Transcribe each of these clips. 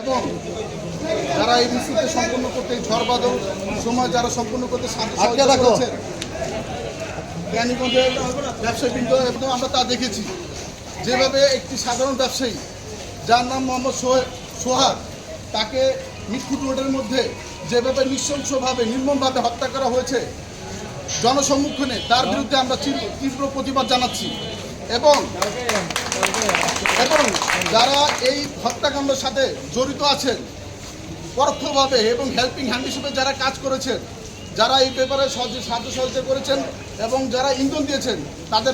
এবং যারা এই মিছিলকে সম্পূর্ণ করতে ঝড় বাদল সময় যারা সম্পূর্ণ করতে সহযোগিতা করেছেন জ্ঞানীগঞ্জের ব্যবসায়ীবৃন্দ এবং আমরা তা দেখেছি যেভাবে একটি সাধারণ ব্যবসায়ী যার নাম মোহাম্মদ সোহাগ তাকে মিটফুট রোডের মধ্যে যেভাবে নৃশংসভাবে নির্মমভাবে হত্যা করা হয়েছে জনসম্মুখে তার বিরুদ্ধে আমরা তীব্র প্রতিবাদ জানাচ্ছি এবং যারা এই হত্যাকাণ্ডের সাথে জড়িত আছেন পরোক্ষভাবে এবং হেল্পিং হ্যান্ড হিসেবে যারা কাজ করেছেন যারা এই ব্যাপারে সাহায্য সহযোগিতা করেছেন এবং যারা ইন্ধন দিয়েছেন তাদের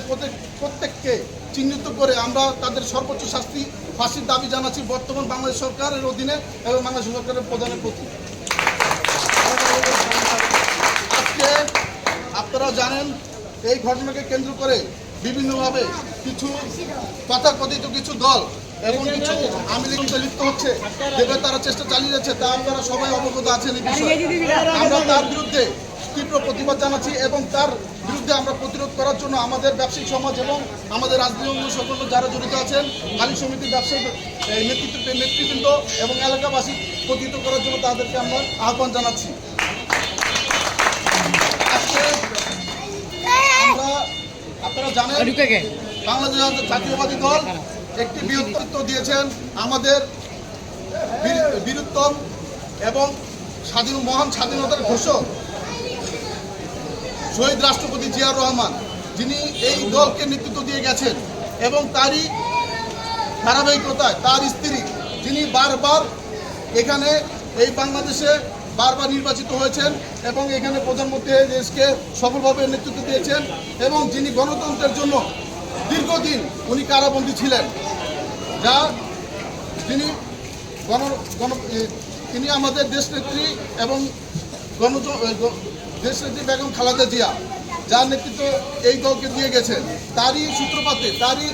প্রত্যেককে চিহ্নিত করে আমরা তাদের সর্বোচ্চ শাস্তি ফাঁসির দাবি জানাচ্ছি বর্তমান বাংলাদেশ সরকারের অধীনে এবং বাংলাদেশ সরকারের প্রধানের প্রতি। আজকে আপনারা জানেন এই ঘটনাকে কেন্দ্র করে বিভিন্নভাবে কিছু তথাকথিত কিছু দল এবং কিছু আওয়ামী লীগ লিপ্ত হচ্ছে যেভাবে তারা চেষ্টা চালিয়ে যাচ্ছে তা আপনারা সবাই অবগত আছেন এই বিষয়ে। আমরা তার বিরুদ্ধে তীব্র প্রতিবাদ জানাচ্ছি এবং তার বিরুদ্ধে আমরা প্রতিরোধ করার জন্য আমাদের ব্যবসায়িক সমাজ এবং আমাদের রাজনীতি সকল যারা জড়িত আছেন মালিক সমিতির ব্যবসায়ী নেতৃবৃন্দ এবং এলাকাবাসী প্রতিরোধ করার জন্য তাদেরকে আমরা আহ্বান জানাচ্ছি। আজকে আমরা আপনারা জানেন বাংলাদেশ জাতীয়বাদী দল একটি বৃহত্তর দিয়েছেন আমাদের বীরুত্তম এবং মহান স্বাধীনতার ঘোষক শহীদ রাষ্ট্রপতি জিয়াউর রহমান, যিনি এই দলকে নেতৃত্ব দিয়ে গেছেন এবং তারই ধারাবাহিকতায় তার স্ত্রী যিনি বারবার এখানে এই বাংলাদেশে বারবার নির্বাচিত হয়েছেন এবং এখানে প্রধানমন্ত্রী দেশকে সফলভাবে নেতৃত্ব দিয়েছেন এবং যিনি গণতন্ত্রের জন্য দীর্ঘদিন উনি কারাবন্দী ছিলেন, যা তিনি আমাদের দেশনেত্রী এবং দেশনেত্রী বেগম খালেদা জিয়া যার নেতৃত্ব এই দলকে দিয়ে গেছেন তারই সূত্রপাতে তারই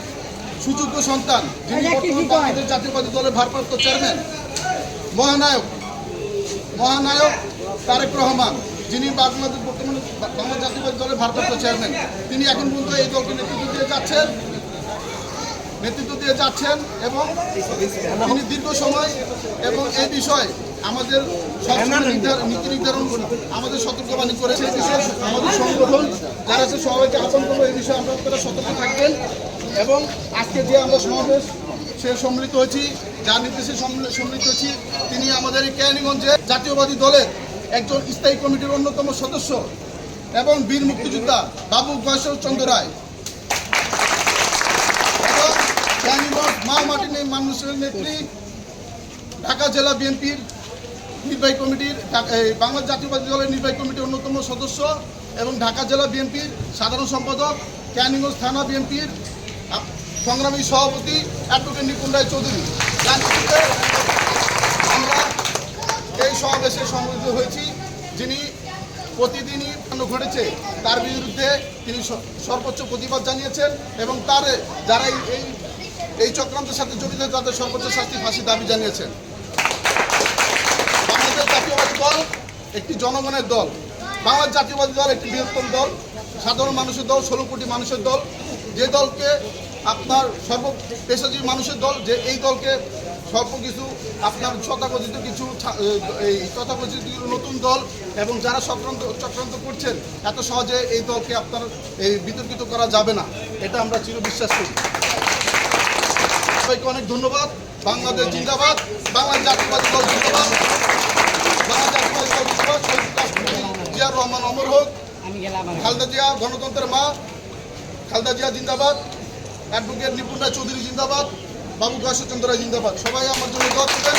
সুযোগ্য সন্তান যিনি বর্তমান বাংলাদেশ জাতীয়বাদী দলের ভারপ্রাপ্ত চেয়ারম্যান মহানায়ক তারেক রহমান, যিনি বাংলাদেশ বর্তমানে বাংলাদেশ জাতীয়বাদী দলের ভারপ্রাপ্ত চেয়ারম্যান, তিনি এখন পর্যন্ত এই দলকে নেতৃত্ব দিয়ে যাচ্ছেন এবং তিনি দীর্ঘ সময় এবং এই বিষয়ে আমাদের নীতি নির্ধারণ আমাদের সতর্কবাণী করেছে। এই বিষয়ে আমাদের সংগঠন যারা আছে সবাইকে আহ্বান করবো এই বিষয়ে আপনারা সতর্ক থাকবেন এবং আজকে যে আমরা সমাবেশ সে সম্মিলিত হয়েছি যার নির্দেশে সম্মিলিত হয়েছি তিনি আমাদের এই কেরানীগঞ্জে জাতীয়বাদী দলের একজন স্থায়ী কমিটির অন্যতম সদস্য এবং বীর মুক্তিযোদ্ধা বাবু গয়েশ্বরচন্দ্র রায় এবং কেরানীগঞ্জ মা মাটির মানুষের নেত্রী ঢাকা জেলা বিএনপির নির্বাহী কমিটির বাংলাদেশ জাতীয়বাদী দলের নির্বাহী কমিটির অন্যতম সদস্য এবং ঢাকা জেলা বিএনপির সাধারণ সম্পাদক কেরানীগঞ্জ থানা বিএনপির সংগ্রামী সভাপতি অ্যাডভোকেট নিপুণ রায় চৌধুরী, যার নেতৃত্বে আমরা এই সমাবেশে সম্মিলিত হয়েছি। যিনি প্রতিদিনই ঘটেছে তার বিরুদ্ধে তিনি সর্বোচ্চ প্রতিবাদ জানিয়েছেন এবং যারা এই চক্রান্তের সাথে জড়িত তাদের সর্বোচ্চ শাস্তি ফাঁসির দাবি জানিয়েছেন। বাংলাদেশ জাতীয়বাদী দল একটি জনগণের দল, বাংলাদেশ জাতীয়বাদী দল একটি বৃহত্তম দল, সাধারণ মানুষের দল, 16 কোটি মানুষের দল, যে দলকে আপনার সর্বপেশাজীবী মানুষের দল, যে এই দলকে স্বল্প কিছু আপনার তথাকথিত কিছু নতুন দল এবং যারা চক্রান্ত করছেন এত সহজে এই দলকে আপনার বিতর্কিত করা যাবে না, এটা আমরা চিরবিশ্বাস করি। সবাইকে অনেক ধন্যবাদ। বাংলাদেশ জিন্দাবাদ, বাংলাদেশ জাতীয়বাদী দল জিন্দাবাদ, বাংলাদেশ জাতীয়বাদী দল জিন্দাবাদ, শহীদ রাষ্ট্রপতি জিয়াউর রহমান অমর হোক, খালেদা জিয়া গণতন্ত্রের মা, খালেদা জিয়া জিন্দাবাদ, অ্যাডভোকেট নিপুণ রায় চৌধুরী জিন্দাবাদ, বাবু গয়েশ্বরচন্দ্র রায় জিন্দাবাদ। সবাই আমার জন্য দোয়া করবেন।